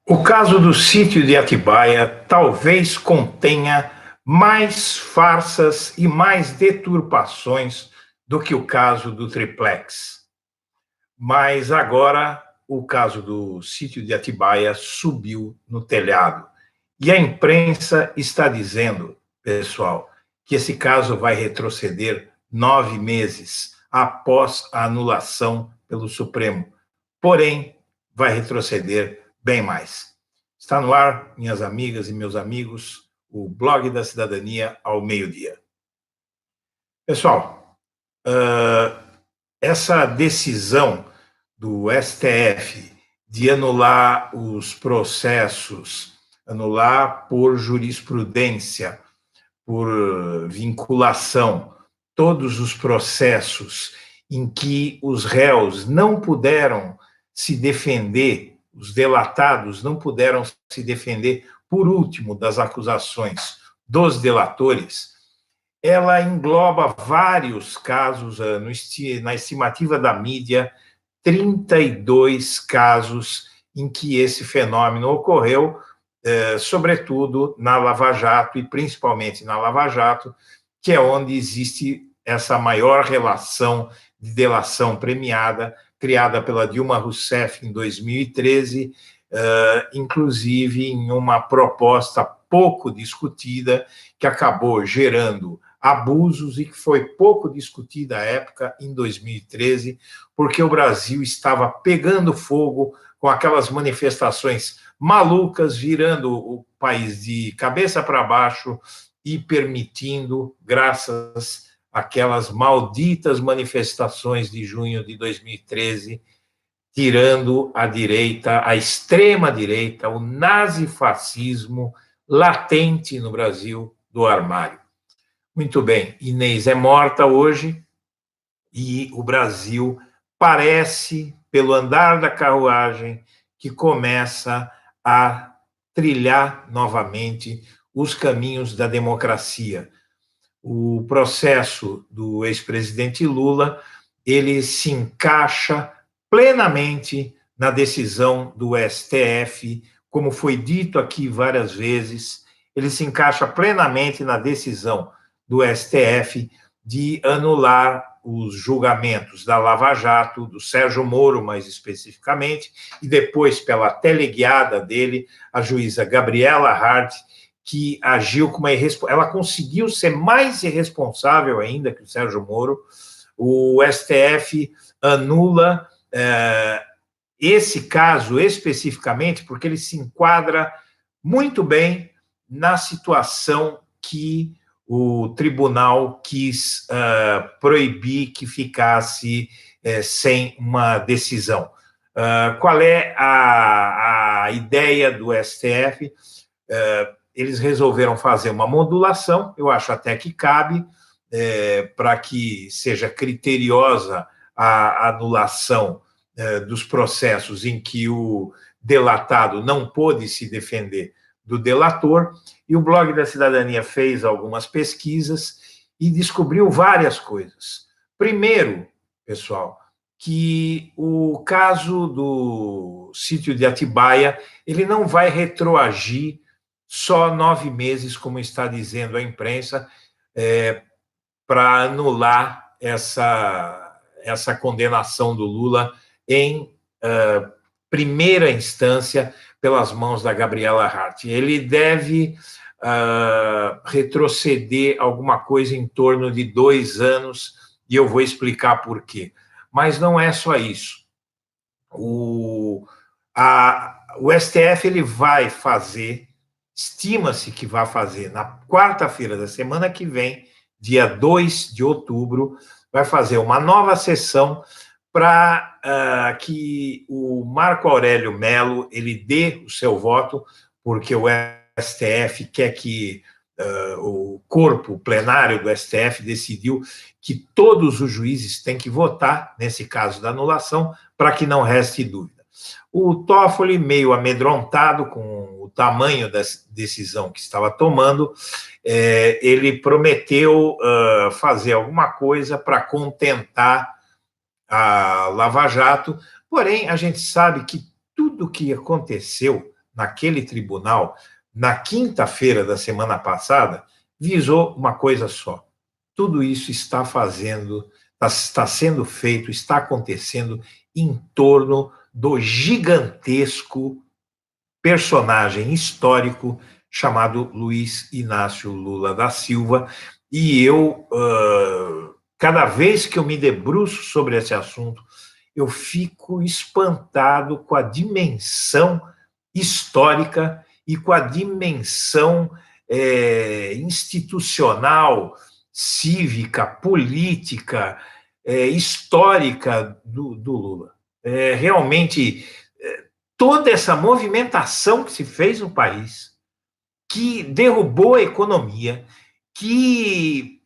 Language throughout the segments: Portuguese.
O caso do sítio de Atibaia talvez contenha mais farsas e mais deturpações do que o caso do triplex. Mas agora o caso do sítio de Atibaia subiu no telhado. E a imprensa está dizendo, pessoal, que esse caso vai retroceder 9 meses após a anulação pelo Supremo. Porém, vai retroceder bem mais. Está no ar, minhas amigas e meus amigos, o Blog da Cidadania ao meio-dia. Pessoal, essa decisão do STF de anular os processos, anular por jurisprudência, por vinculação, todos os processos em que os réus não puderam se defender, os delatados não puderam se defender, por último, das acusações dos delatores, ela engloba vários casos, na estimativa da mídia, 32 casos em que esse fenômeno ocorreu, sobretudo na Lava Jato, e principalmente na Lava Jato, que é onde existe essa maior relação de delação premiada, criada pela Dilma Rousseff em 2013, inclusive em uma proposta pouco discutida, que acabou gerando abusos e que foi pouco discutida à época, em 2013, porque o Brasil estava pegando fogo com aquelas manifestações malucas, virando o país de cabeça para baixo e permitindo, graças àquelas malditas manifestações de junho de 2013, tirando a direita, a extrema-direita, o nazifascismo latente no Brasil do armário. Muito bem, Inês é morta hoje e o Brasil parece, pelo andar da carruagem, que começa a trilhar novamente os caminhos da democracia. O processo do ex-presidente Lula, ele se encaixa plenamente na decisão do STF, como foi dito aqui várias vezes, ele se encaixa plenamente na decisão do STF de anular os julgamentos da Lava Jato, do Sérgio Moro, mais especificamente, e depois, pela teleguiada dele, a juíza Gabriela Hart, que agiu com uma ela conseguiu ser mais irresponsável ainda que o Sérgio Moro. O STF anula esse caso especificamente porque ele se enquadra muito bem na situação que o tribunal quis proibir que ficasse sem uma decisão. Qual é a ideia do STF? Eles resolveram fazer uma modulação, eu acho até que cabe, para que seja criteriosa a anulação dos processos em que o delatado não pôde se defender do delator, e o Blog da Cidadania fez algumas pesquisas e descobriu várias coisas. Primeiro, pessoal, que o caso do sítio de Atibaia, ele não vai retroagir só 9 meses, como está dizendo a imprensa, para anular essa condenação do Lula em primeira instância pelas mãos da Gabriela Hart. Ele deve retroceder alguma coisa em torno de 2 anos, e eu vou explicar por quê. Mas não é só isso. O STF ele vai fazer, estima-se que vai fazer, na quarta-feira da semana que vem, dia 2 de outubro, vai fazer uma nova sessão para que o Marco Aurélio Mello ele dê o seu voto, porque o STF quer que o corpo plenário do STF decidiu que todos os juízes têm que votar, nesse caso da anulação, para que não reste dúvida. O Toffoli, meio amedrontado com o tamanho da decisão que estava tomando, ele prometeu fazer alguma coisa para contentar a Lava Jato, porém, a gente sabe que tudo o que aconteceu naquele tribunal, na quinta-feira da semana passada, visou uma coisa só. Tudo isso está sendo feito, está acontecendo em torno do gigantesco personagem histórico chamado Luiz Inácio Lula da Silva, e eu, cada vez que eu me debruço sobre esse assunto, eu fico espantado com a dimensão histórica e com a dimensão institucional, cívica, política, histórica do Lula. Realmente, toda essa movimentação que se fez no país, que derrubou a economia, que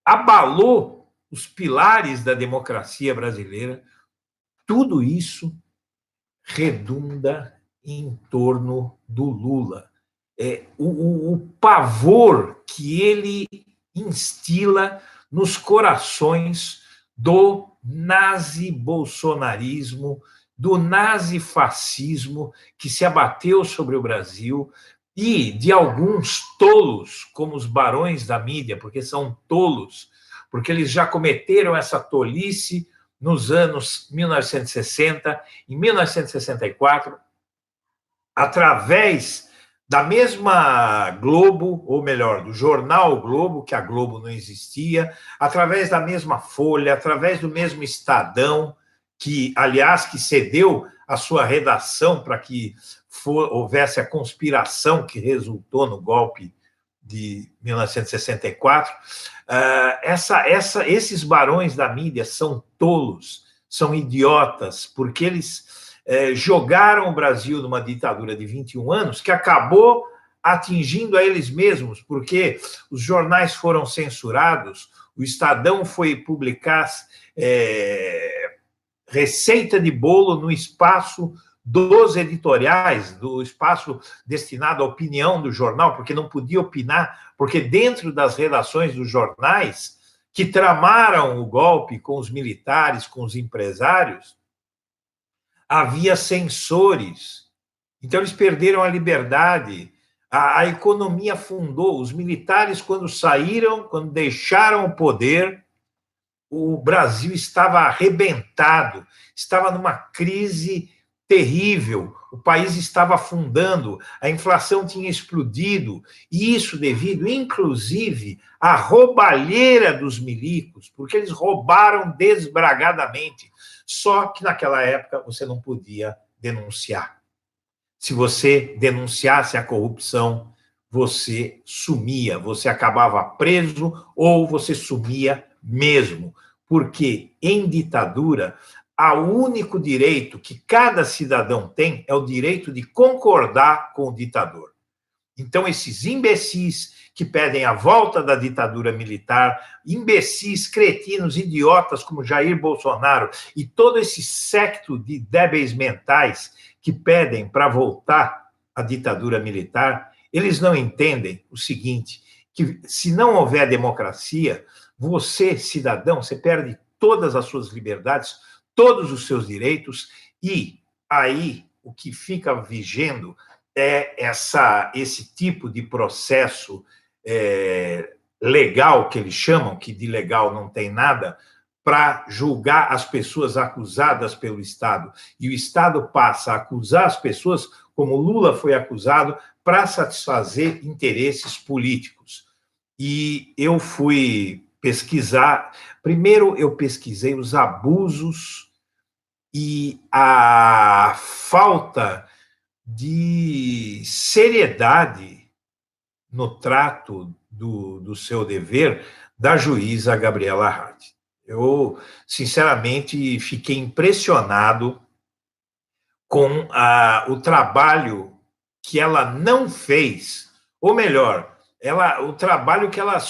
abalou os pilares da democracia brasileira, tudo isso redunda em torno do Lula. O pavor que ele instila nos corações do nazi-bolsonarismo, do nazifascismo que se abateu sobre o Brasil e de alguns tolos, como os barões da mídia, porque são tolos, porque eles já cometeram essa tolice nos anos 1960, em 1964, através da mesma Globo, ou melhor, do jornal Globo, que a Globo não existia, através da mesma Folha, através do mesmo Estadão, que, aliás, que cedeu a sua redação para que houvesse a conspiração que resultou no golpe de 1964. Esses barões da mídia são tolos, são idiotas, porque eles jogaram o Brasil numa ditadura de 21 anos que acabou atingindo a eles mesmos, porque os jornais foram censurados, o Estadão foi publicar receita de bolo no espaço dos editoriais, do espaço destinado à opinião do jornal, porque não podia opinar, porque dentro das redações dos jornais que tramaram o golpe com os militares, com os empresários, havia censores. Então, eles perderam a liberdade, a economia afundou. Os militares, quando saíram, quando deixaram o poder, o Brasil estava arrebentado, estava numa crise terrível, o país estava afundando, a inflação tinha explodido, e isso devido, inclusive, à roubalheira dos milicos, porque eles roubaram desbragadamente. Só que naquela época você não podia denunciar. Se você denunciasse a corrupção, você sumia, você acabava preso ou você sumia mesmo, porque em ditadura, o único direito que cada cidadão tem é o direito de concordar com o ditador. Então, esses imbecis que pedem a volta da ditadura militar, imbecis, cretinos, idiotas como Jair Bolsonaro e todo esse séquito de débeis mentais que pedem para voltar à ditadura militar, eles não entendem o seguinte, que se não houver democracia, você, cidadão, você perde todas as suas liberdades, todos os seus direitos, e aí o que fica vigendo é esse tipo de processo legal, que eles chamam, que de legal não tem nada, para julgar as pessoas acusadas pelo Estado. E o Estado passa a acusar as pessoas, como Lula foi acusado, para satisfazer interesses políticos. E eu fui pesquisar. Primeiro, eu pesquisei os abusos e a falta de seriedade no trato do seu dever da juíza Gabriela Hart. Eu, sinceramente, fiquei impressionado com o trabalho que ela não fez, ou melhor, o trabalho que ela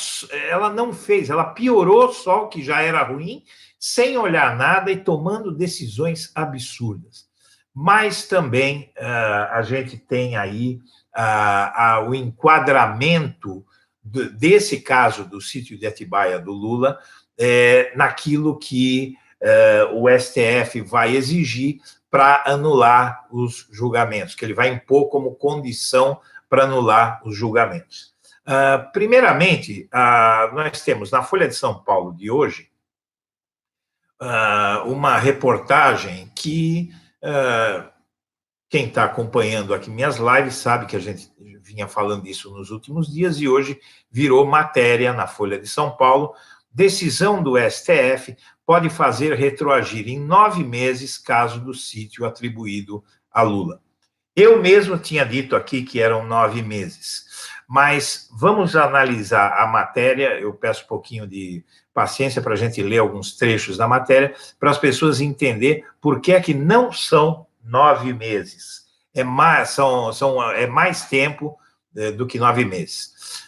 não fez, ela piorou só o que já era ruim, sem olhar nada e tomando decisões absurdas. Mas também a gente tem aí o enquadramento desse caso do sítio de Atibaia do Lula naquilo que o STF vai exigir para anular os julgamentos, que ele vai impor como condição para anular os julgamentos. Primeiramente, nós temos na Folha de São Paulo de hoje uma reportagem que quem está acompanhando aqui minhas lives sabe que a gente vinha falando isso nos últimos dias e hoje virou matéria na Folha de São Paulo. Decisão do STF pode fazer retroagir em 9 meses caso do sítio atribuído a Lula. Eu mesmo tinha dito aqui que eram 9 meses, mas vamos analisar a matéria. Eu peço um pouquinho de paciência para a gente ler alguns trechos da matéria, para as pessoas entenderem por que é que não são 9 meses. É mais tempo do que 9 meses.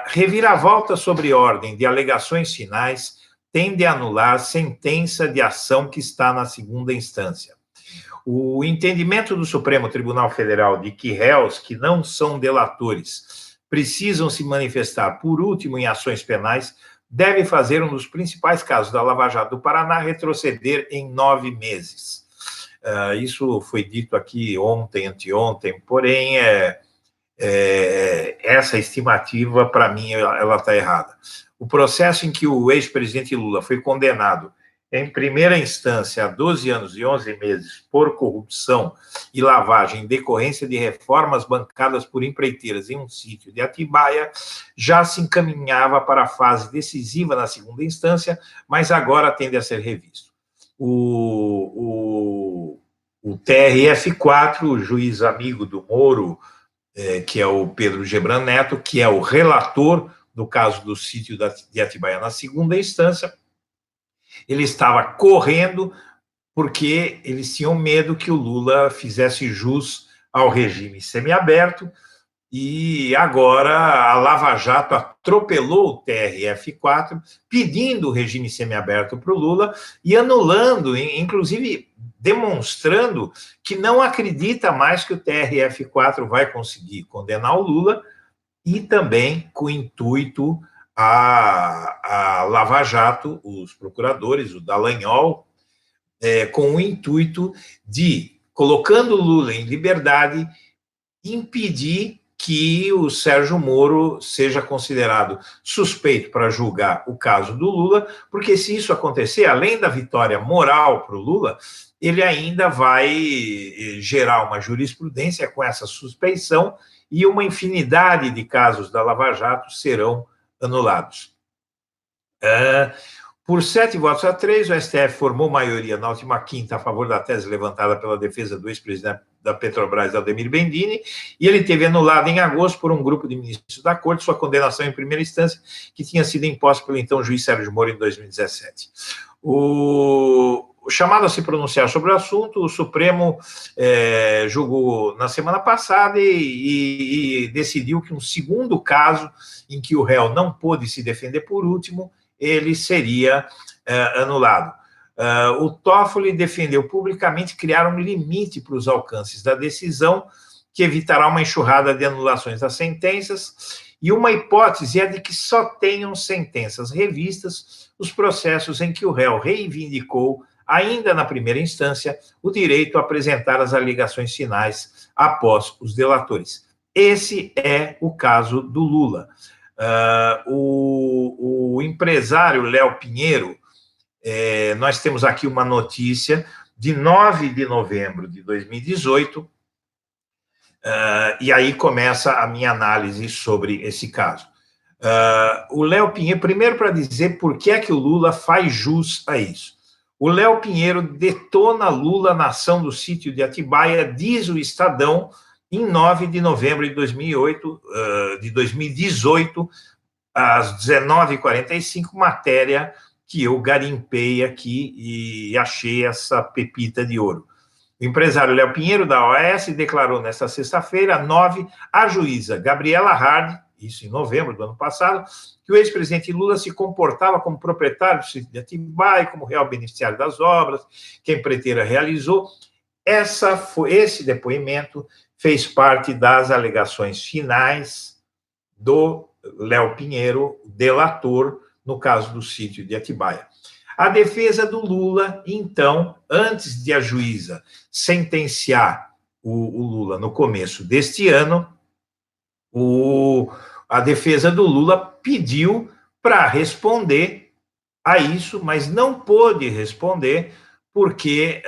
Reviravolta sobre ordem de alegações finais tende a anular sentença de ação que está na segunda instância. O entendimento do Supremo Tribunal Federal de que réus que não são delatores precisam se manifestar por último em ações penais deve fazer um dos principais casos da Lava Jato do Paraná retroceder em 9 meses. Isso foi dito aqui ontem, anteontem, porém, essa estimativa, para mim, ela está errada. O processo em que o ex-presidente Lula foi condenado em primeira instância a 12 anos e 11 meses por corrupção e lavagem em decorrência de reformas bancadas por empreiteiras em um sítio de Atibaia, já se encaminhava para a fase decisiva na segunda instância, mas agora tende a ser revisto. O TRF4, o juiz amigo do Moro, que é o Pedro Gebran Neto, que é o relator do caso do sítio de Atibaia na segunda instância, ele estava correndo porque eles tinham medo que o Lula fizesse jus ao regime semiaberto, e agora a Lava Jato atropelou o TRF4, pedindo o regime semiaberto para o Lula e anulando, inclusive demonstrando que não acredita mais que o TRF4 vai conseguir condenar o Lula, e também com o intuito a Lava Jato, os procuradores, o Dallagnol, com o intuito de, colocando o Lula em liberdade, impedir que o Sérgio Moro seja considerado suspeito para julgar o caso do Lula, porque se isso acontecer, além da vitória moral para o Lula, ele ainda vai gerar uma jurisprudência com essa suspeição e uma infinidade de casos da Lava Jato serão anulados. Por 7 votos a 3, o STF formou maioria na última quinta a favor da tese levantada pela defesa do ex-presidente da Petrobras, Aldemir Bendini, e ele teve anulado em agosto por um grupo de ministros da Corte sua condenação em primeira instância, que tinha sido imposta pelo então juiz Sérgio Moro em 2017. O chamado a se pronunciar sobre o assunto, o Supremo julgou na semana passada e decidiu que um segundo caso em que o réu não pôde se defender por último, ele seria anulado. O Toffoli defendeu publicamente criar um limite para os alcances da decisão, que evitará uma enxurrada de anulações das sentenças, e uma hipótese é de que só tenham sentenças revistas os processos em que o réu reivindicou, ainda na primeira instância, o direito a apresentar as alegações finais após os delatores. Esse é o caso do Lula. O empresário Léo Pinheiro, nós temos aqui uma notícia de 9 de novembro de 2018, e aí começa a minha análise sobre esse caso. O Léo Pinheiro, primeiro para dizer por que é que o Lula faz jus a isso. O Léo Pinheiro detona Lula na ação do sítio de Atibaia, diz o Estadão, em 9 de novembro de 2018, às 19h45, matéria que eu garimpei aqui e achei essa pepita de ouro. O empresário Léo Pinheiro, da OAS, declarou nesta sexta-feira, 9, à juíza Gabriela Hard, isso em novembro do ano passado, que o ex-presidente Lula se comportava como proprietário do sítio de Atibaia, como real beneficiário das obras que a empreiteira realizou. Esse depoimento fez parte das alegações finais do Léo Pinheiro, delator, no caso do sítio de Atibaia. A defesa do Lula, então, antes de a juíza sentenciar o Lula no começo deste ano, a defesa do Lula pediu para responder a isso, mas não pôde responder porque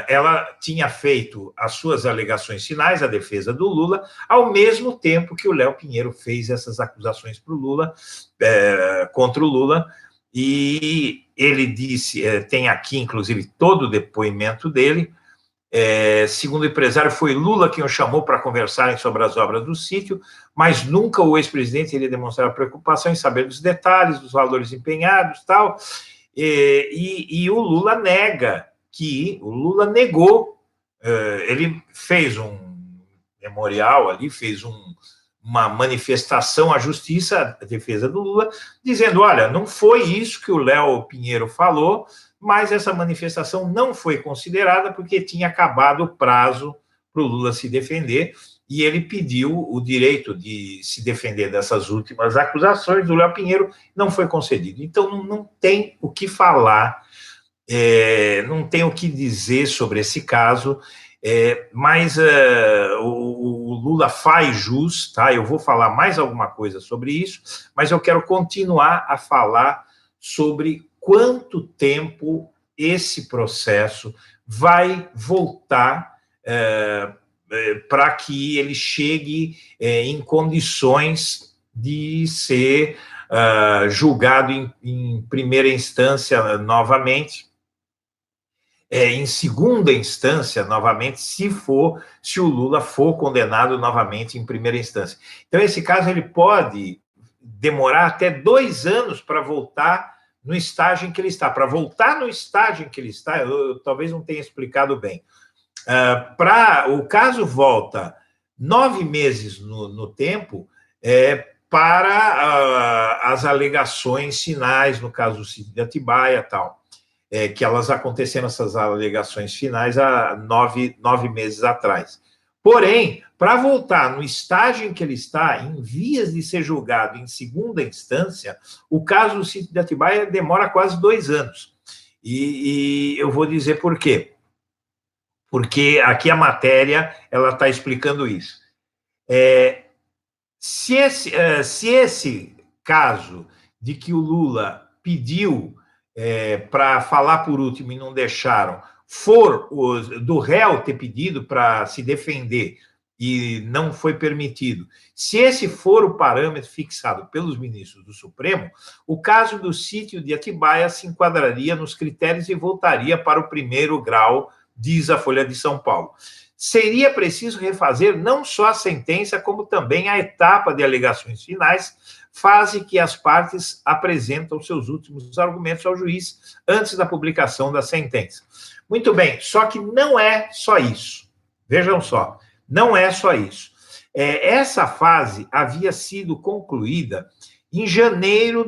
ela tinha feito as suas alegações finais, a defesa do Lula, ao mesmo tempo que o Léo Pinheiro fez essas acusações para o Lula, contra o Lula, e ele disse, tem aqui, inclusive, todo o depoimento dele. Segundo o empresário, foi Lula quem o chamou para conversarem sobre as obras do sítio, mas nunca o ex-presidente iria demonstrar preocupação em saber dos detalhes, dos valores empenhados e tal. E o Lula negou, ele fez um memorial ali, fez uma manifestação à justiça, à defesa do Lula, dizendo, olha, não foi isso que o Léo Pinheiro falou, mas essa manifestação não foi considerada porque tinha acabado o prazo para o Lula se defender, e ele pediu o direito de se defender dessas últimas acusações do Léo Pinheiro, não foi concedido. Então, não tem o que falar, não tem o que dizer sobre esse caso, mas o Lula faz jus, tá? Eu vou falar mais alguma coisa sobre isso, mas eu quero continuar a falar sobre quanto tempo esse processo vai voltar para que ele chegue em condições de ser julgado em primeira instância novamente, em segunda instância novamente, se o Lula for condenado novamente em primeira instância. Então, esse caso ele pode demorar até 2 anos para voltar no estágio em que ele está. Para voltar no estágio em que ele está, eu talvez não tenha explicado bem. O caso volta 9 meses no tempo para as alegações finais, no caso do sítio de Atibaia e tal, que elas aconteceram, essas alegações finais, há 9 meses atrás. Porém, para voltar no estágio em que ele está, em vias de ser julgado em segunda instância, o caso do sítio de Atibaia demora quase 2 anos. E eu vou dizer por quê. Porque aqui a matéria ela está explicando isso. Se esse caso de que o Lula pediu para falar por último e não deixaram, for do réu ter pedido para se defender e não foi permitido, se esse for o parâmetro fixado pelos ministros do Supremo, o caso do sítio de Atibaia se enquadraria nos critérios e voltaria para o primeiro grau, diz a Folha de São Paulo. Seria preciso refazer não só a sentença, como também a etapa de alegações finais, fase que as partes apresentam seus últimos argumentos ao juiz antes da publicação da sentença. Muito bem, só que não é só isso. Vejam só, não é só isso. Essa fase havia sido concluída em janeiro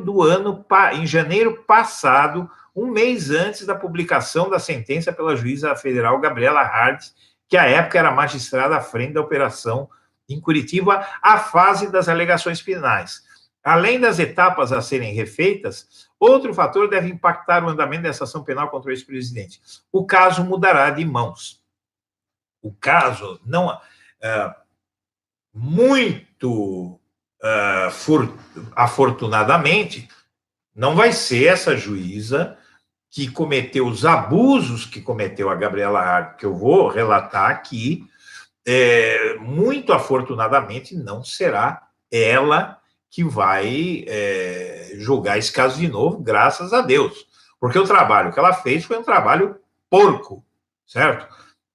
passado, um mês antes da publicação da sentença pela juíza federal Gabriela Hart, que à época era magistrada à frente da operação em Curitiba, a fase das alegações finais. Além das etapas a serem refeitas, outro fator deve impactar o andamento dessa ação penal contra o ex-presidente. O caso mudará de mãos. O caso, não muito afortunadamente, não vai ser essa juíza que cometeu os abusos que cometeu a Gabriela Hart, que eu vou relatar aqui, muito afortunadamente não será ela que vai julgar esse caso de novo, graças a Deus, porque o trabalho que ela fez foi um trabalho porco, certo?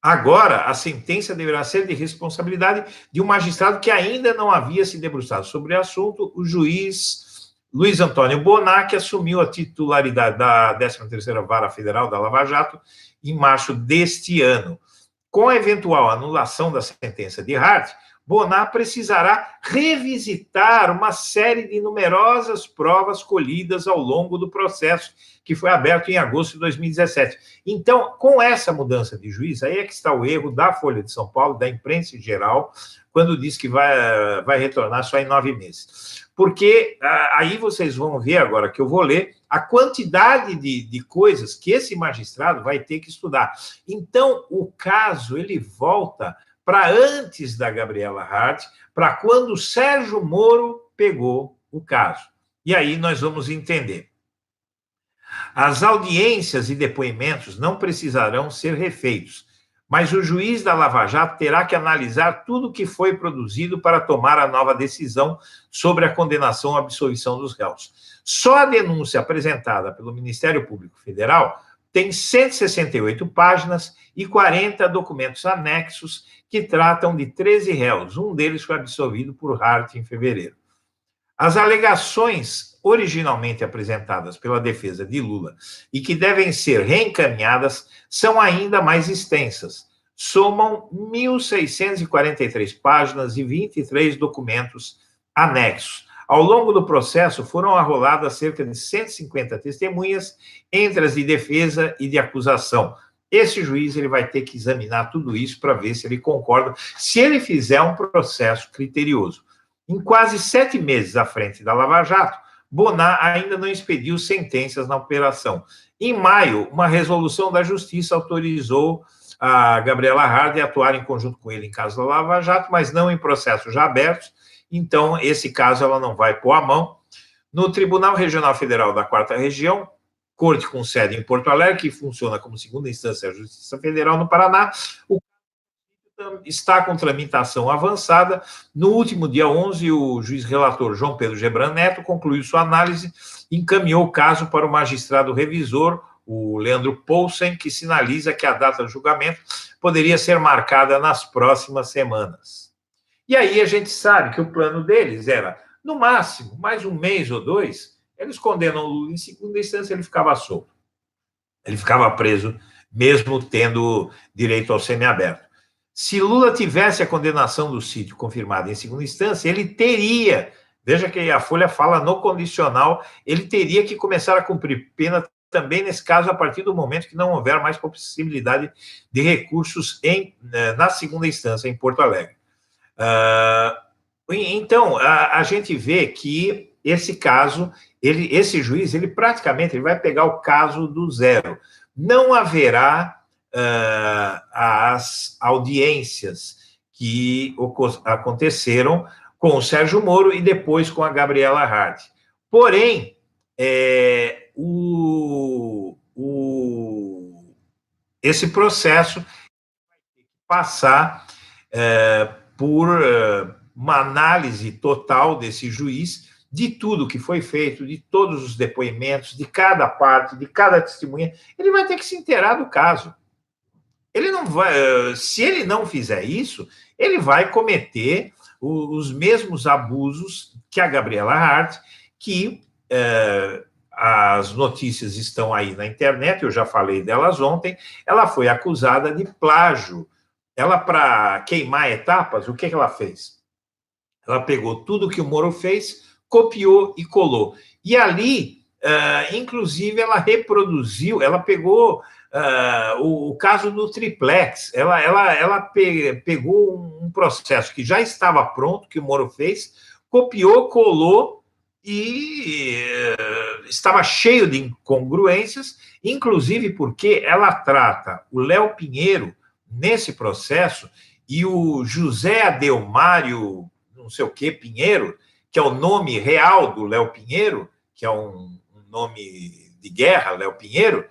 Agora, a sentença deverá ser de responsabilidade de um magistrado que ainda não havia se debruçado sobre o assunto, o juiz Luiz Antônio Bonar, que assumiu a titularidade da 13ª Vara Federal da Lava Jato em março deste ano. Com a eventual anulação da sentença de Hart, Bonar precisará revisitar uma série de numerosas provas colhidas ao longo do processo que foi aberto em agosto de 2017. Então, com essa mudança de juiz, aí é que está o erro da Folha de São Paulo, da imprensa em geral, quando diz que vai retornar só em 9 meses. Porque aí vocês vão ver agora que eu vou ler a quantidade de coisas que esse magistrado vai ter que estudar. Então, o caso, ele volta para antes da Gabriela Hart, para quando o Sérgio Moro pegou o caso. E aí nós vamos entender. As audiências e depoimentos não precisarão ser refeitos, mas o juiz da Lava Jato terá que analisar tudo o que foi produzido para tomar a nova decisão sobre a condenação ou absolvição dos réus. Só a denúncia apresentada pelo Ministério Público Federal tem 168 páginas e 40 documentos anexos que tratam de 13 réus. Um deles foi absolvido por Hart em fevereiro. As alegações originalmente apresentadas pela defesa de Lula e que devem ser reencaminhadas são ainda mais extensas. Somam 1.643 páginas e 23 documentos anexos. Ao longo do processo, foram arroladas cerca de 150 testemunhas, entre as de defesa e de acusação. Esse juiz ele vai ter que examinar tudo isso para ver se ele concorda, se ele fizer um processo criterioso. Em quase 7 meses à frente da Lava Jato, Bonar ainda não expediu sentenças na operação. Em maio, uma resolução da Justiça autorizou a Gabriela Hart a atuar em conjunto com ele em caso da Lava Jato, mas não em processos já abertos. Então, esse caso ela não vai pôr a mão. No Tribunal Regional Federal da 4ª Região, corte com sede em Porto Alegre, que funciona como segunda instância da Justiça Federal no Paraná, o está com tramitação avançada. No último dia 11, o juiz relator João Pedro Gebran Neto concluiu sua análise e encaminhou o caso para o magistrado revisor, o Leandro Poulsen, que sinaliza que a data do julgamento poderia ser marcada nas próximas semanas. E aí a gente sabe que o plano deles era, no máximo, mais 1 mês ou 2, eles condenam o Lula em segunda instância, ele ficava solto. Ele ficava preso, mesmo tendo direito ao semiaberto. Se Lula tivesse a condenação do sítio confirmada em segunda instância, ele teria, veja que a Folha fala no condicional, ele teria que começar a cumprir pena também nesse caso, a partir do momento que não houver mais possibilidade de recursos na segunda instância, em Porto Alegre. Então, a gente vê que esse caso, esse juiz, ele praticamente vai pegar o caso do zero. Não haverá as audiências que aconteceram com o Sérgio Moro e depois com a Gabriela Hart. Porém, esse processo vai ter que passar por uma análise total desse juiz, de tudo que foi feito, de todos os depoimentos, de cada parte, de cada testemunha. Ele vai ter que se inteirar do caso. Ele não vai, se ele não fizer isso, ele vai cometer os mesmos abusos que a Gabriela Hart, que as notícias estão aí na internet, eu já falei delas ontem. Ela foi acusada de plágio. Ela, para queimar etapas, o que ela fez? Ela pegou tudo que o Moro fez, copiou e colou. E ali, inclusive, ela reproduziu, ela pegou o caso do triplex. Ela pegou um processo que já estava pronto, que o Moro fez, copiou, colou e estava cheio de incongruências, inclusive porque ela trata o Léo Pinheiro nesse processo e o José Adelmário, não sei o que, Pinheiro, que é o nome real do Léo Pinheiro, que é um nome de guerra, Léo Pinheiro.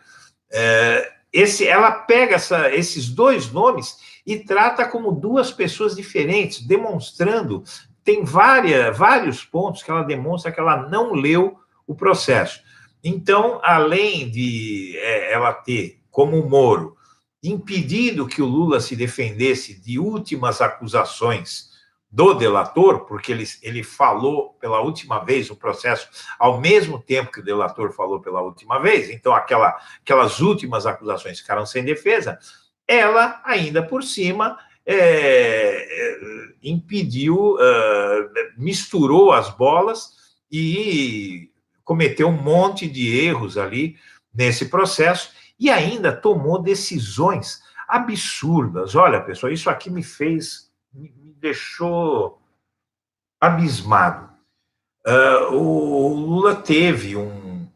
Ela pega esses dois nomes e trata como duas pessoas diferentes, demonstrando, tem vários pontos que ela demonstra que ela não leu o processo. Então, além de ela ter, como o Moro, impedido que o Lula se defendesse de últimas acusações do delator, porque ele falou pela última vez o processo ao mesmo tempo que o delator falou pela última vez, então aquelas últimas acusações ficaram sem defesa, ela, ainda por cima, impediu, misturou as bolas e cometeu um monte de erros ali nesse processo e ainda tomou decisões absurdas. Olha, pessoal, isso aqui me deixou abismado. O Lula teve um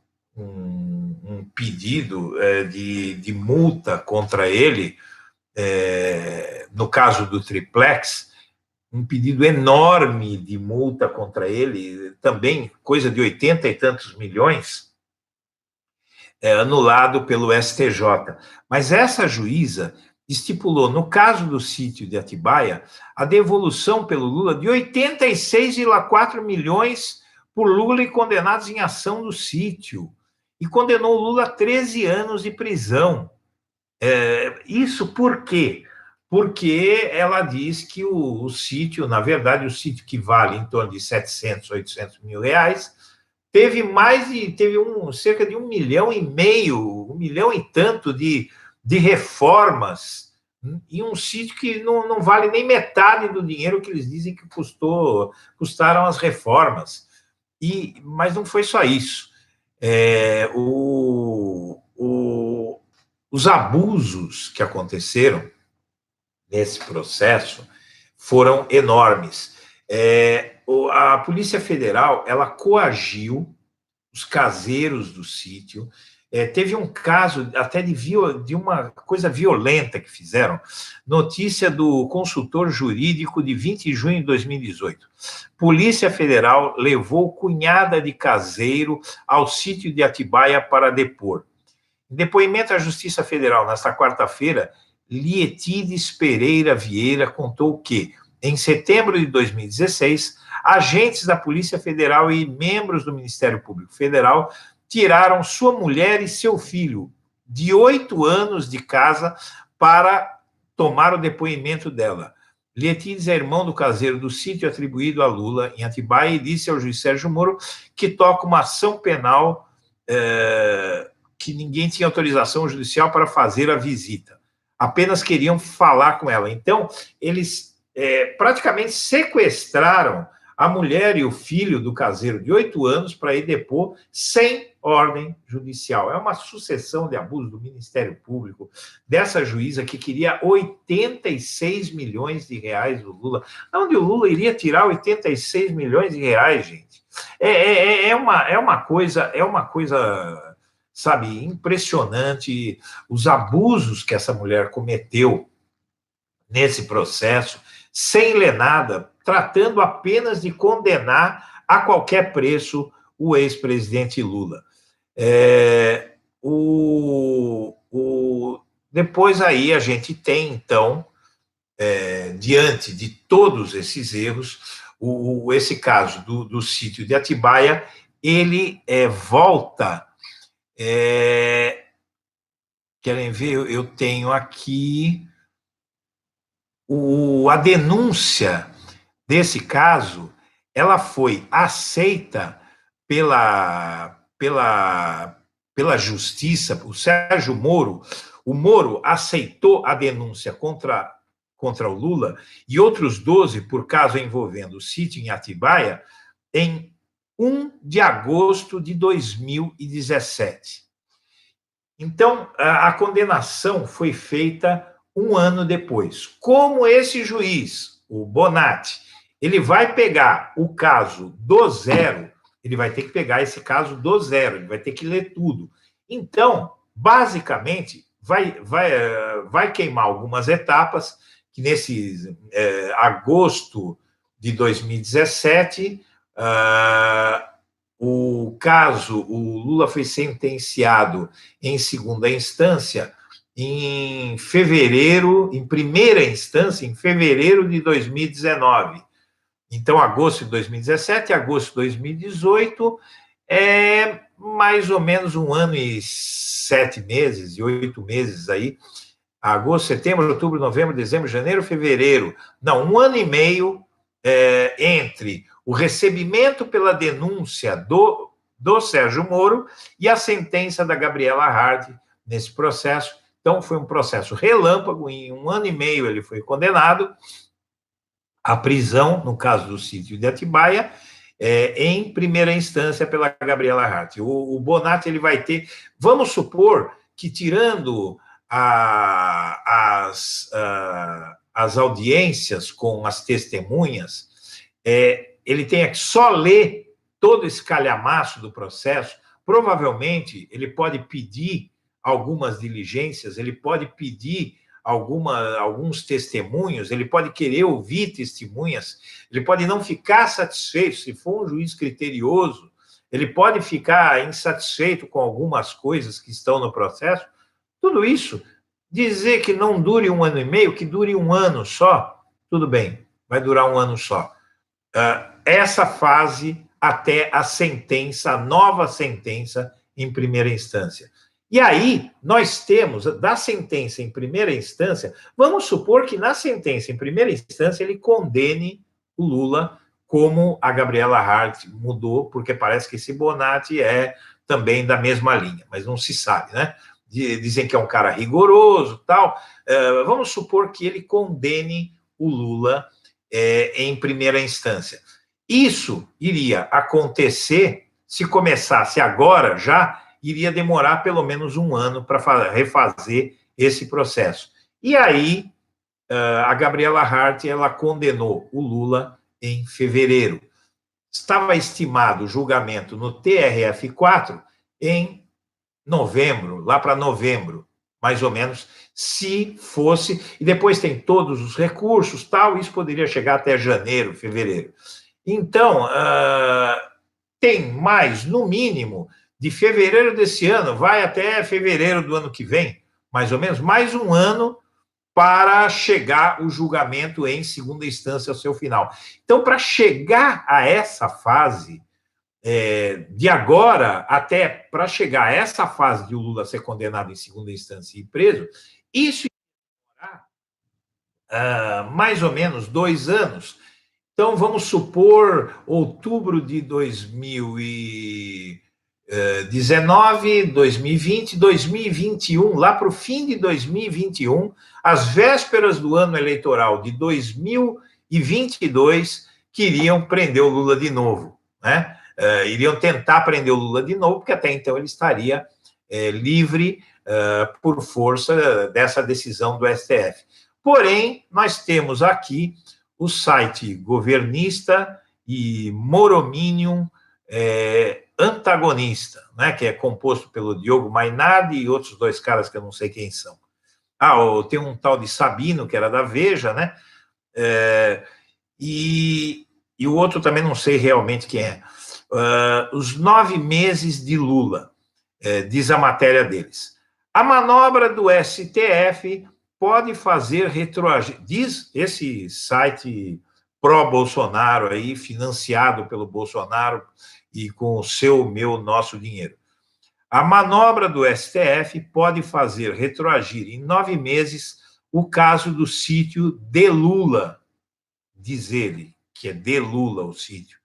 pedido de multa contra ele, no caso do triplex, um pedido enorme de multa contra ele, também coisa de 80 e tantos milhões, anulado pelo STJ. Mas essa juíza estipulou, no caso do sítio de Atibaia, a devolução pelo Lula de 86,4 milhões por Lula e condenados em ação do sítio, e condenou o Lula a 13 anos de prisão. Isso por quê? Porque ela diz que o sítio, na verdade, o sítio que vale em torno de 700, 800 mil reais, teve cerca de 1,5 milhão, 1 milhão e tanto de reformas em um sítio que não vale nem metade do dinheiro que eles dizem que custaram as reformas. Mas não foi só isso. Os abusos que aconteceram nesse processo foram enormes. A Polícia Federal, ela coagiu os caseiros do sítio. Teve um caso até de uma coisa violenta que fizeram, notícia do consultor jurídico de 20 de junho de 2018. Polícia Federal levou cunhada de caseiro ao sítio de Atibaia para depor. Em depoimento à Justiça Federal, nesta quarta-feira, Lietides Pereira Vieira contou que, em setembro de 2016, agentes da Polícia Federal e membros do Ministério Público Federal tiraram sua mulher e seu filho, de 8 anos, de casa para tomar o depoimento dela. Lietides é irmão do caseiro do sítio atribuído a Lula, em Atibaia, e disse ao juiz Sérgio Moro que toca uma ação penal que ninguém tinha autorização judicial para fazer a visita. Apenas queriam falar com ela. Então, eles praticamente sequestraram a mulher e o filho do caseiro de 8 anos para ir depor sem ordem judicial. É uma sucessão de abusos do Ministério Público, dessa juíza que queria 86 milhões de reais do Lula. Onde o Lula iria tirar 86 milhões de reais, gente? É uma coisa, sabe, impressionante, os abusos que essa mulher cometeu nesse processo, sem ler nada, tratando apenas de condenar a qualquer preço o ex-presidente Lula. Depois aí a gente tem, então, diante de todos esses erros, esse caso do sítio de Atibaia, ele volta... querem ver? Eu tenho aqui a denúncia desse caso, ela foi aceita pela justiça, o Sérgio Moro. O Moro aceitou a denúncia contra o Lula e outros 12 por caso envolvendo o sítio em Atibaia em 1 de agosto de 2017. Então, a condenação foi feita 1 ano depois. Como esse juiz, o Bonatti, ele vai pegar o caso do zero, ele vai ter que pegar esse caso do zero, ele vai ter que ler tudo. Então, basicamente, vai queimar algumas etapas, que nesse agosto de 2017, o Lula foi sentenciado em segunda instância em primeira instância, em fevereiro de 2019. Então, agosto de 2017, agosto de 2018, mais ou menos 1 ano e 7 meses, e 8 meses aí, agosto, setembro, outubro, novembro, dezembro, janeiro, fevereiro. Não, 1 ano e meio entre o recebimento pela denúncia do Sérgio Moro e a sentença da Gabriela Hart nesse processo. Então, foi um processo relâmpago, em 1 ano e meio ele foi condenado à prisão, no caso do sítio de Atibaia, em primeira instância pela Gabriela Hart. O Bonatti ele vai ter, vamos supor que tirando as audiências com as testemunhas, ele tenha que só ler todo esse calhamaço do processo. Provavelmente ele pode pedir algumas diligências, ele pode pedir alguns testemunhos, ele pode querer ouvir testemunhas, ele pode não ficar satisfeito, se for um juiz criterioso, ele pode ficar insatisfeito com algumas coisas que estão no processo. Tudo isso, dizer que não dure 1 ano e meio, que dure 1 ano só, tudo bem, vai durar 1 ano só. Essa fase até a sentença, a nova sentença em primeira instância. E aí, nós temos, da sentença em primeira instância, vamos supor que na sentença em primeira instância ele condene o Lula, como a Gabriela Hart mudou, porque parece que esse Bonatti é também da mesma linha, mas não se sabe, né? Dizem que é um cara rigoroso, tal. Vamos supor que ele condene o Lula em primeira instância. Isso iria acontecer se começasse agora já, iria demorar pelo menos 1 ano para refazer esse processo. E aí, a Gabriela Hart, ela condenou o Lula em fevereiro. Estava estimado o julgamento no TRF4 em novembro, lá para novembro, mais ou menos, se fosse, e depois tem todos os recursos, tal, isso poderia chegar até janeiro, fevereiro. Então, tem mais, no mínimo, de fevereiro desse ano, vai até fevereiro do ano que vem, mais ou menos, mais 1 ano para chegar o julgamento em segunda instância ao seu final. Então, para chegar a essa fase, de agora até para chegar a essa fase de o Lula ser condenado em segunda instância e preso, isso vai demorar mais ou menos 2 anos. Então, vamos supor outubro de 2019, 2020, 2021, lá para o fim de 2021, às vésperas do ano eleitoral de 2022, queriam prender o Lula de novo, né? Iriam tentar prender o Lula de novo, porque até então ele estaria livre por força dessa decisão do STF. Porém, nós temos aqui o site governista e Morominium antagonista, né, que é composto pelo Diogo Mainardi e outros 2 caras que eu não sei quem são. Tem um tal de Sabino, que era da Veja, né? E o outro também não sei realmente quem é. Os 9 meses de Lula, diz a matéria deles. A manobra do STF pode fazer retroagir, diz esse site pró-Bolsonaro aí, financiado pelo Bolsonaro e com o seu, meu, nosso dinheiro. A manobra do STF pode fazer retroagir em 9 meses o caso do sítio de Lula, diz ele, que é de Lula o sítio.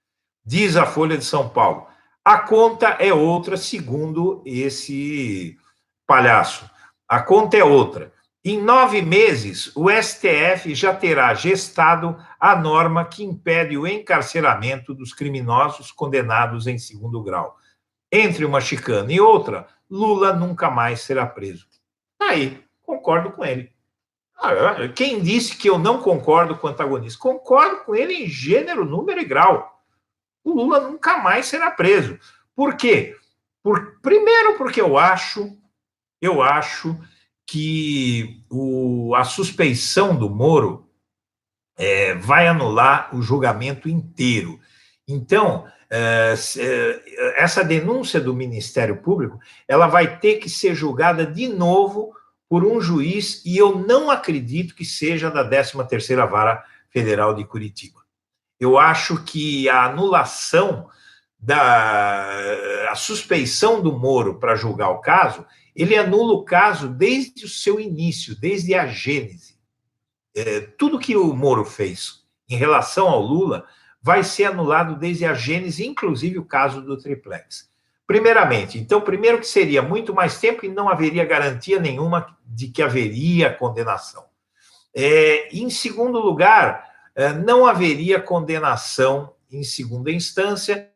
Diz a Folha de São Paulo. A conta é outra, segundo esse palhaço. A conta é outra. Em 9 meses, o STF já terá gestado a norma que impede o encarceramento dos criminosos condenados em 2º grau. Entre uma chicana e outra, Lula nunca mais será preso. Aí, concordo com ele. Quem disse que eu não concordo com o antagonista? Concordo com ele em gênero, número e grau. O Lula nunca mais será preso. Por quê? Primeiro, porque eu acho que a suspeição do Moro vai anular o julgamento inteiro. Então, essa denúncia do Ministério Público, ela vai ter que ser julgada de novo por um juiz, e eu não acredito que seja da 13ª Vara Federal de Curitiba. Eu acho que a anulação a suspeição do Moro para julgar o caso, ele anula o caso desde o seu início, desde a gênese. Tudo que o Moro fez em relação ao Lula vai ser anulado desde a gênese, inclusive o caso do triplex. Primeiramente, então, primeiro que seria muito mais tempo e não haveria garantia nenhuma de que haveria condenação. Em segundo lugar, não haveria condenação em segunda instância,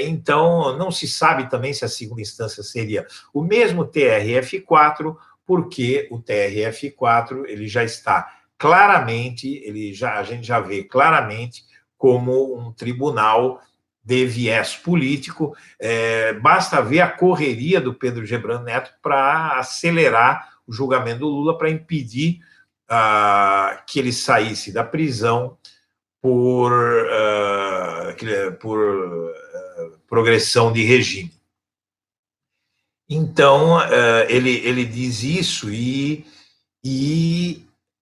então não se sabe também se a segunda instância seria o mesmo TRF4, porque o TRF4 ele já está claramente, a gente já vê claramente como um tribunal de viés político. Basta ver a correria do Pedro Gebran Neto para acelerar o julgamento do Lula, para impedir que ele saísse da prisão por progressão de regime. Então, ele diz isso e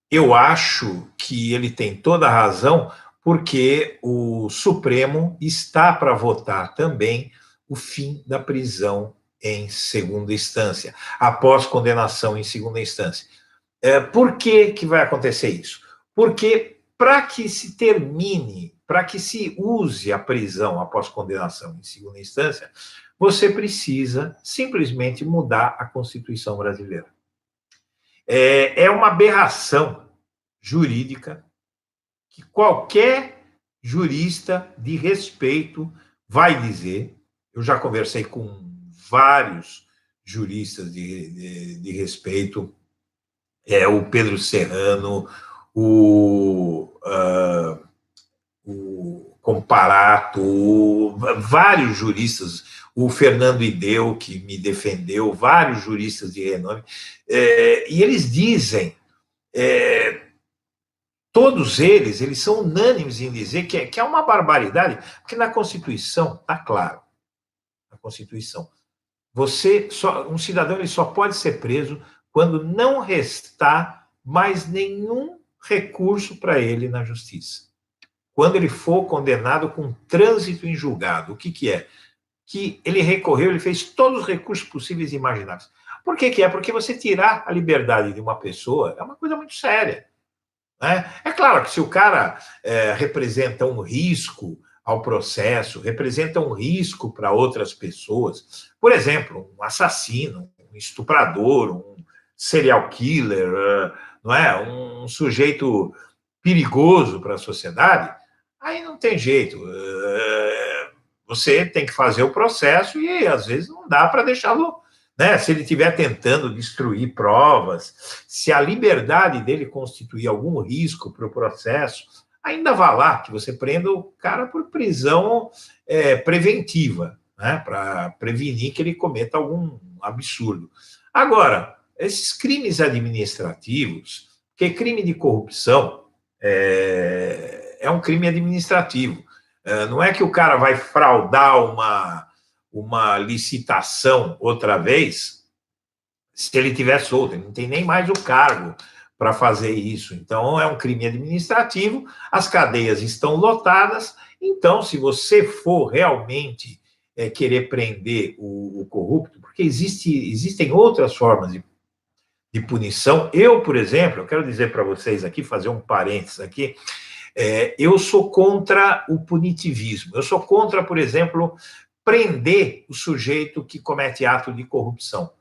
eu acho que ele tem toda a razão, porque o Supremo está para votar também o fim da prisão em segunda instância, após condenação em segunda instância. Por que vai acontecer isso? Porque para que se termine, para que se use a prisão após condenação em segunda instância, você precisa simplesmente mudar a Constituição brasileira. É uma aberração jurídica que qualquer jurista de respeito vai dizer. Eu já conversei com vários juristas de respeito, o Pedro Serrano, o Comparato, vários juristas, o Fernando Ideu, que me defendeu, vários juristas de renome, e eles dizem, todos eles são unânimes em dizer que é uma barbaridade, porque na Constituição está claro, na Constituição, um cidadão ele só pode ser preso quando não restar mais nenhum recurso para ele na justiça. Quando ele for condenado com trânsito em julgado. O que é? Que ele recorreu, ele fez todos os recursos possíveis e imagináveis. Por que é? Porque você tirar a liberdade de uma pessoa é uma coisa muito séria. Né? É claro que se o cara representa um risco ao processo, representa um risco para outras pessoas, por exemplo, um assassino, um estuprador, um serial killer, não é? Um sujeito perigoso para a sociedade, aí não tem jeito. Você tem que fazer o processo e, às vezes, não dá para deixá-lo, né? Se ele estiver tentando destruir provas, se a liberdade dele constituir algum risco para o processo, ainda vá lá que você prenda o cara por prisão preventiva, né? Para prevenir que ele cometa algum absurdo. Agora, esses crimes administrativos, porque crime de corrupção é um crime administrativo. Não é que o cara vai fraudar uma licitação outra vez se ele tiver solto, ele não tem nem mais o cargo para fazer isso. Então, é um crime administrativo, as cadeias estão lotadas, então, se você for realmente querer prender o corrupto, porque existem outras formas de punição. Eu, por exemplo, eu quero dizer para vocês aqui, fazer um parênteses aqui, eu sou contra o punitivismo. Eu sou contra, por exemplo, prender o sujeito que comete ato de corrupção.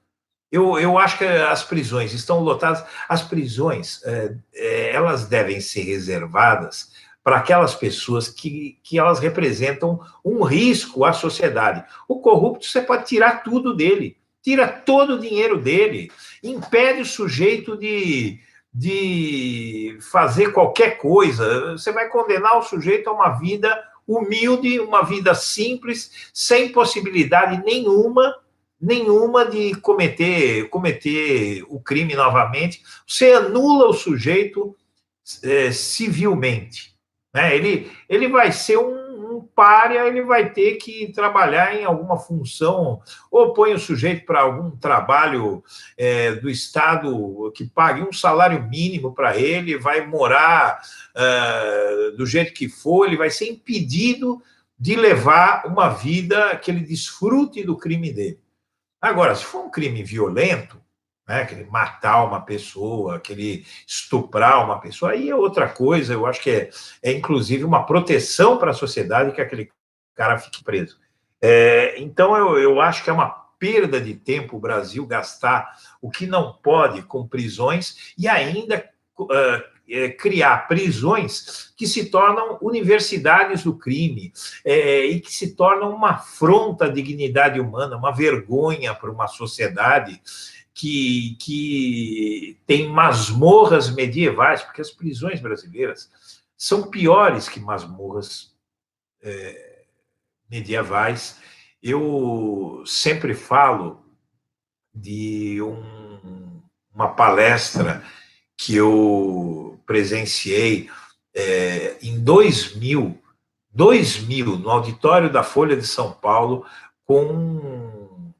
Eu acho que as prisões estão lotadas. As prisões, elas devem ser reservadas para aquelas pessoas que elas representam um risco à sociedade. O corrupto, você pode tirar tudo dele, tira todo o dinheiro dele, impede o sujeito de fazer qualquer coisa. Você vai condenar o sujeito a uma vida humilde, uma vida simples, sem possibilidade nenhuma de cometer o crime novamente. Você anula o sujeito civilmente. Né? Ele vai ser um pária, ele vai ter que trabalhar em alguma função, ou põe o sujeito para algum trabalho do Estado que pague um salário mínimo para ele, vai morar do jeito que for, ele vai ser impedido de levar uma vida que ele desfrute do crime dele. Agora, se for um crime violento, né, que ele matar uma pessoa, que ele estuprar uma pessoa, aí é outra coisa. Eu acho que é inclusive uma proteção para a sociedade que aquele cara fique preso. Então, eu acho que é uma perda de tempo o Brasil gastar o que não pode com prisões e ainda criar prisões que se tornam universidades do crime e que se tornam uma afronta à dignidade humana, uma vergonha para uma sociedade que tem masmorras medievais, porque as prisões brasileiras são piores que masmorras medievais. Eu sempre falo de uma palestra que eu presenciei em 2000, no auditório da Folha de São Paulo, com um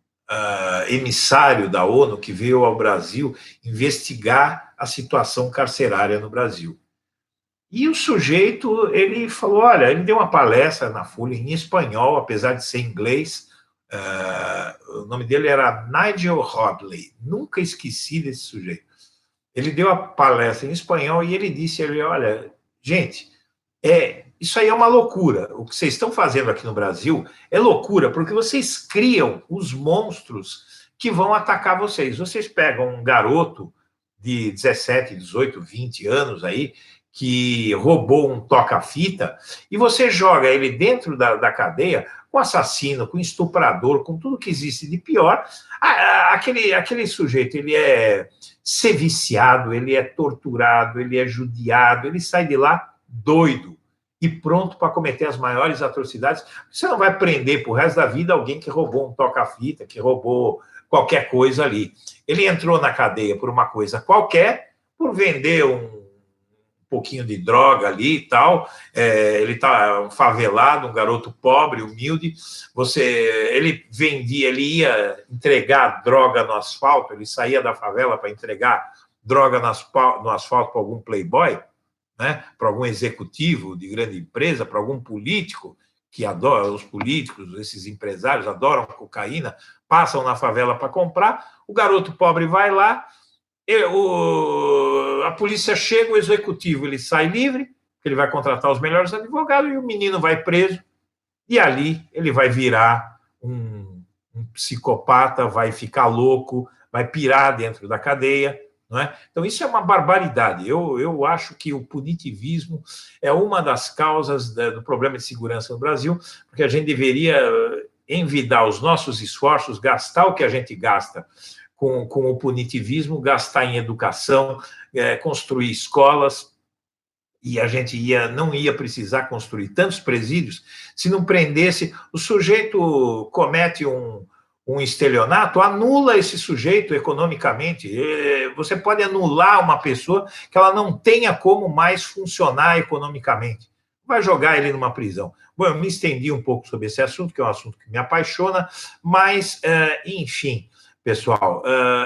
emissário da ONU que veio ao Brasil investigar a situação carcerária no Brasil. E o sujeito, ele falou, olha, ele deu uma palestra na Folha em espanhol, apesar de ser inglês, o nome dele era Nigel Rodley, nunca esqueci desse sujeito. Ele deu a palestra em espanhol e ele disse, olha, gente, isso aí é uma loucura, o que vocês estão fazendo aqui no Brasil é loucura, porque vocês criam os monstros que vão atacar vocês. Vocês pegam um garoto de 17, 18, 20 anos aí, que roubou um toca-fita, e você joga ele dentro da cadeia com assassino, com estuprador, com tudo que existe de pior. Aquele sujeito, ele é seviciado, ele é torturado, ele é judiado, ele sai de lá doido e pronto para cometer as maiores atrocidades. Você não vai prender por resto da vida alguém que roubou um toca-fita, que roubou qualquer coisa ali. Ele entrou na cadeia por uma coisa qualquer, por vender um pouquinho de droga ali e tal, ele está um favelado, um garoto pobre, humilde, ele vendia, ele ia entregar droga no asfalto, ele saía da favela para entregar droga no asfalto para algum playboy, né, para algum executivo de grande empresa, para algum político, que adora, os políticos, esses empresários adoram cocaína, passam na favela para comprar, o garoto pobre vai lá, a polícia chega, o executivo ele sai livre, ele vai contratar os melhores advogados e o menino vai preso, e ali ele vai virar um psicopata, vai ficar louco, vai pirar dentro da cadeia, não é? Então isso é uma barbaridade. Eu acho que o punitivismo é uma das causas do problema de segurança no Brasil, porque a gente deveria envidar os nossos esforços, gastar o que a gente gasta com o punitivismo, gastar em educação, construir escolas, e a gente não ia precisar construir tantos presídios se não prendesse. O sujeito comete um estelionato, anula esse sujeito economicamente. Você pode anular uma pessoa que ela não tenha como mais funcionar economicamente. Vai jogar ele numa prisão. Bom, eu me estendi um pouco sobre esse assunto, que é um assunto que me apaixona, mas, enfim, pessoal,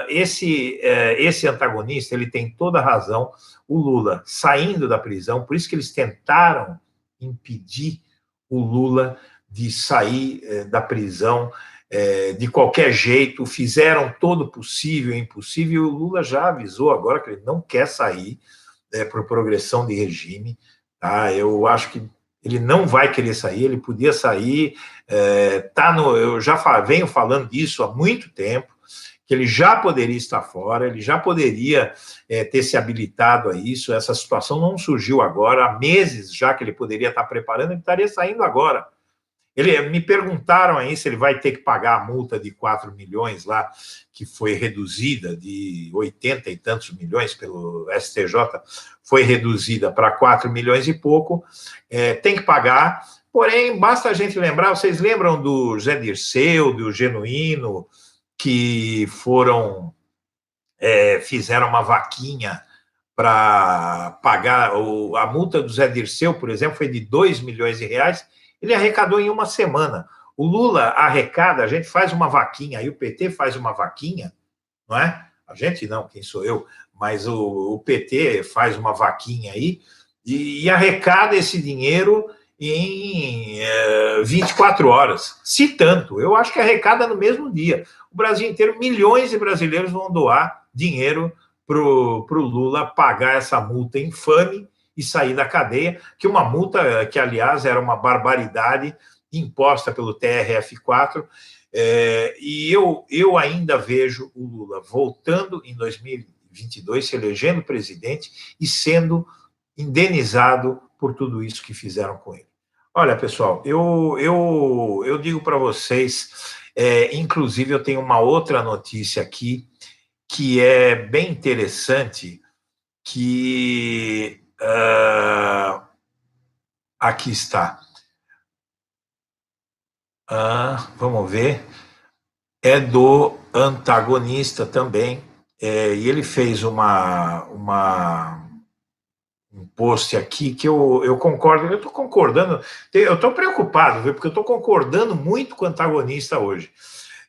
esse antagonista, ele tem toda a razão, o Lula saindo da prisão, por isso que eles tentaram impedir o Lula de sair da prisão de qualquer jeito, fizeram todo o possível e impossível, e o Lula já avisou agora que ele não quer sair por progressão de regime, tá? Eu acho que ele não vai querer sair, ele podia sair, eu já venho falando disso há muito tempo, que ele já poderia estar fora, ele já poderia ter se habilitado a isso, essa situação não surgiu agora, há meses já que ele poderia estar preparando, ele estaria saindo agora. Me perguntaram aí se ele vai ter que pagar a multa de 4 milhões lá, que foi reduzida de 80 e tantos milhões pelo STJ, foi reduzida para 4 milhões e pouco, tem que pagar, porém, basta a gente lembrar, vocês lembram do Zé Dirceu, do Genuíno, que fizeram uma vaquinha para pagar, a multa do Zé Dirceu, por exemplo, foi de 2 milhões de reais, ele arrecadou em uma semana. O Lula arrecada, a gente faz uma vaquinha, aí o PT faz uma vaquinha, não é? A gente não, quem sou eu? Mas o PT faz uma vaquinha aí e arrecada esse dinheiro em 24 horas, se tanto. Eu acho que arrecada no mesmo dia. O Brasil inteiro, milhões de brasileiros vão doar dinheiro para o Lula pagar essa multa infame e sair da cadeia, que uma multa que, aliás, era uma barbaridade, imposta pelo TRF4, e eu ainda vejo o Lula voltando em 2022, se elegendo presidente e sendo indenizado por tudo isso que fizeram com ele. Olha, pessoal, eu digo para vocês, inclusive eu tenho uma outra notícia aqui, que é bem interessante, que aqui está. Vamos ver. É do antagonista também, e ele fez um post aqui que eu concordo, eu estou concordando, eu estou preocupado, viu, porque eu estou concordando muito com o antagonista hoje.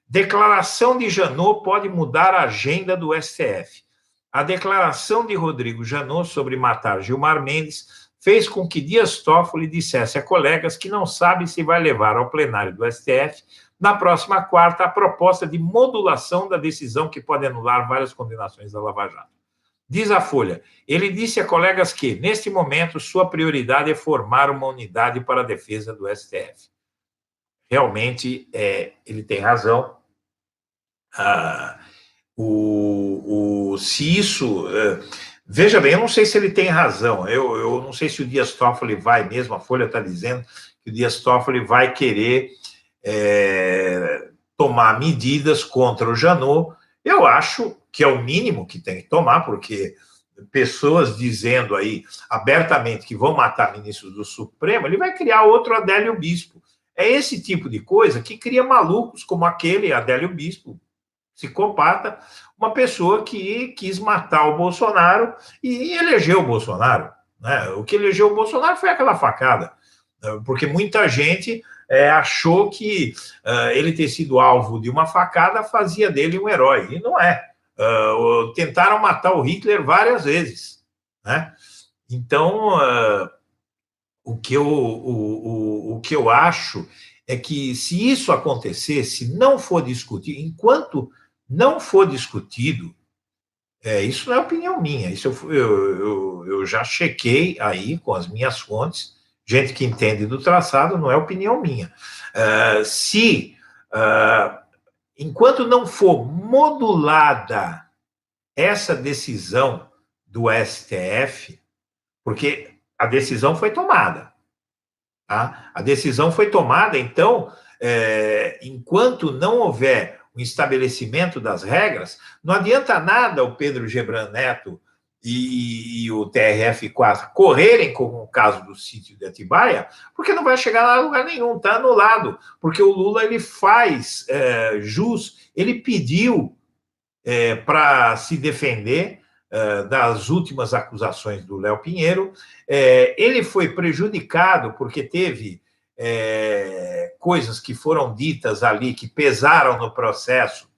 Declaração de Janot pode mudar a agenda do STF. A declaração de Rodrigo Janot sobre matar Gilmar Mendes fez com que Dias Toffoli dissesse a colegas que não sabe se vai levar ao plenário do STF, na próxima quarta, a proposta de modulação da decisão que pode anular várias condenações da Lava Jato. Diz a Folha, ele disse a colegas que, neste momento, sua prioridade é formar uma unidade para a defesa do STF. Realmente, ele tem razão. Se isso... veja bem, eu não sei se ele tem razão, eu não sei se o Dias Toffoli vai mesmo, a Folha está dizendo que o Dias Toffoli vai querer tomar medidas contra o Janot. Eu acho que é o mínimo que tem que tomar, porque pessoas dizendo aí abertamente que vão matar ministros do Supremo, ele vai criar outro Adélio Bispo. É esse tipo de coisa que cria malucos como aquele Adélio Bispo, psicopata, uma pessoa que quis matar o Bolsonaro e elegeu o Bolsonaro, né? O que elegeu o Bolsonaro foi aquela facada, porque muita gente achou que ele ter sido alvo de uma facada fazia dele um herói, e não é. Tentaram matar o Hitler várias vezes, né? Então, o que eu acho é que, se isso acontecer, se não for discutido, enquanto não for discutido, isso não é opinião minha, isso eu já chequei aí com as minhas fontes, gente que entende do traçado, não é opinião minha. Enquanto não for modulada essa decisão do STF, porque a decisão foi tomada, tá? A decisão foi tomada, então, enquanto não houver o estabelecimento das regras, não adianta nada o Pedro Gebran Neto e o TRF4 correrem com o caso do sítio de Atibaia, porque não vai chegar a lugar nenhum, está anulado, porque o Lula ele faz jus, ele pediu para se defender das últimas acusações do Léo Pinheiro, ele foi prejudicado porque teve coisas que foram ditas ali que pesaram no processo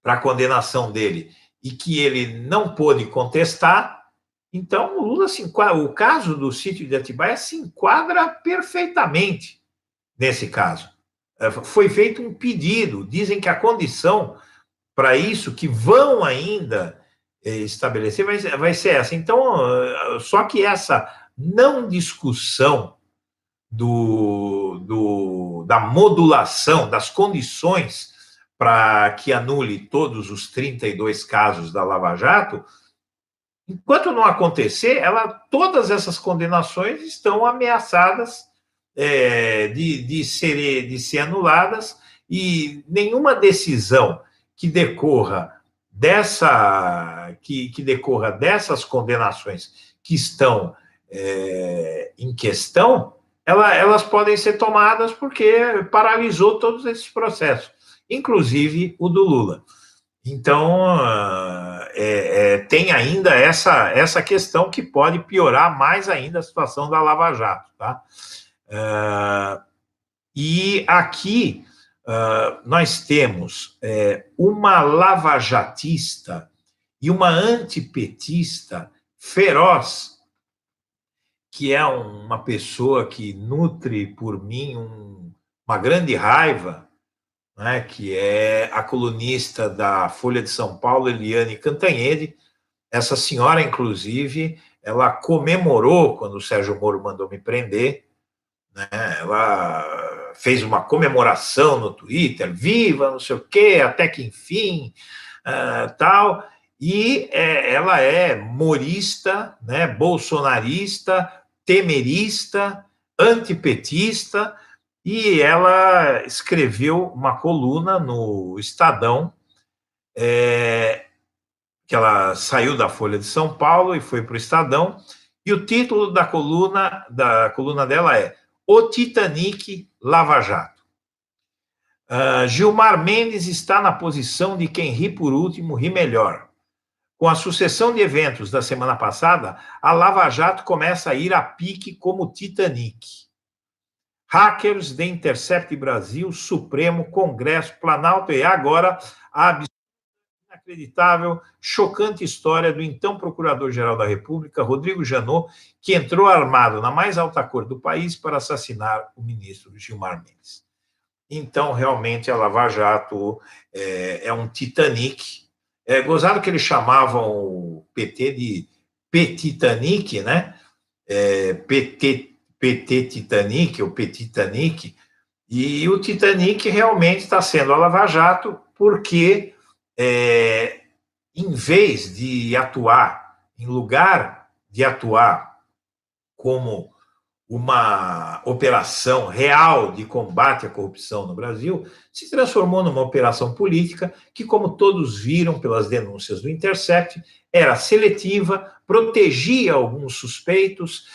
para a condenação dele e que ele não pôde contestar. Então, o Lula o caso do sítio de Atibaia se enquadra perfeitamente nesse caso. Foi feito um pedido, dizem que a condição para isso, que vão ainda estabelecer, vai ser essa. Então, só que essa não discussão da modulação, das condições para que anule todos os 32 casos da Lava Jato, enquanto não acontecer, todas essas condenações estão ameaçadas de ser anuladas, e nenhuma decisão que decorra dessas condenações que estão em questão, elas podem ser tomadas porque paralisou todos esses processos, inclusive o do Lula. Então, tem ainda essa questão que pode piorar mais ainda a situação da Lava Jato, tá? E aqui nós temos uma lavajatista e uma antipetista feroz, que é uma pessoa que nutre por mim uma grande raiva, né, que é a colunista da Folha de São Paulo, Eliane Cantanhede. Essa senhora, inclusive, ela comemorou quando o Sérgio Moro mandou me prender, né? Ela fez uma comemoração no Twitter, viva, não sei o quê, até que enfim, tal. E ela é morista, né, bolsonarista, temerista, antipetista, e ela escreveu uma coluna no Estadão, que ela saiu da Folha de São Paulo e foi para o Estadão, e o título da coluna dela é O Titanic Lava Jato. Gilmar Mendes está na posição de quem ri por último, ri melhor. Com a sucessão de eventos da semana passada, a Lava Jato começa a ir a pique como Titanic. Hackers de Intercept Brasil, Supremo, Congresso, Planalto e agora a inacreditável, chocante história do então Procurador-Geral da República, Rodrigo Janot, que entrou armado na mais alta corte do país para assassinar o ministro Gilmar Mendes. Então, realmente, a Lava Jato é um Titanic. Gozado que eles chamavam o PT de Petitanic, né? PT Titanic, ou Petitanic, e o Titanic realmente está sendo a Lava Jato, porque em vez de atuar, em lugar de atuar como uma operação real de combate à corrupção no Brasil, se transformou numa operação política que, como todos viram pelas denúncias do Intercept, era seletiva, protegia alguns suspeitos,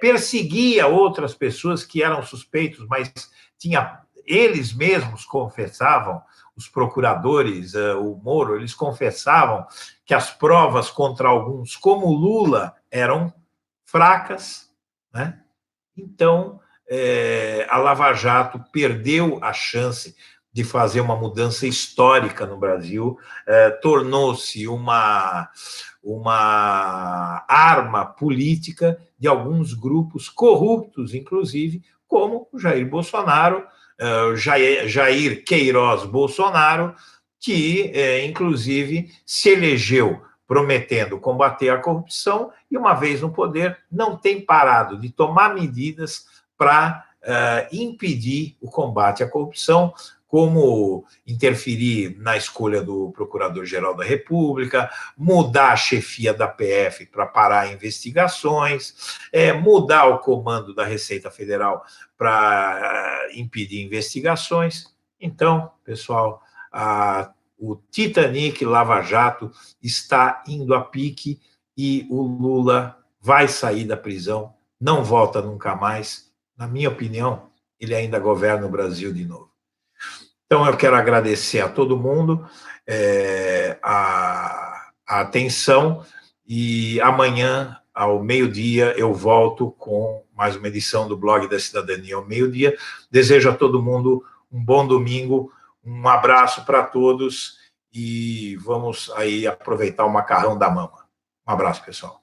perseguia outras pessoas que eram suspeitos, mas eles mesmos confessavam, os procuradores, o Moro, eles confessavam que as provas contra alguns, como Lula, eram fracas, né? Então, a Lava Jato perdeu a chance de fazer uma mudança histórica no Brasil, tornou-se uma arma política de alguns grupos corruptos, inclusive, como o Jair Bolsonaro, Jair Queiroz Bolsonaro, que, inclusive, se elegeu prometendo combater a corrupção e, uma vez no poder, não tem parado de tomar medidas para impedir o combate à corrupção, como interferir na escolha do Procurador-Geral da República, mudar a chefia da PF para parar investigações, mudar o comando da Receita Federal para impedir investigações. Então, pessoal, o Titanic Lava Jato está indo a pique e o Lula vai sair da prisão, não volta nunca mais. Na minha opinião, ele ainda governa o Brasil de novo. Então, eu quero agradecer a todo mundo a atenção e amanhã, ao meio-dia, eu volto com mais uma edição do Blog da Cidadania ao meio-dia. Desejo a todo mundo um bom domingo, um abraço para todos e vamos aí aproveitar o macarrão da mama. Um abraço, pessoal.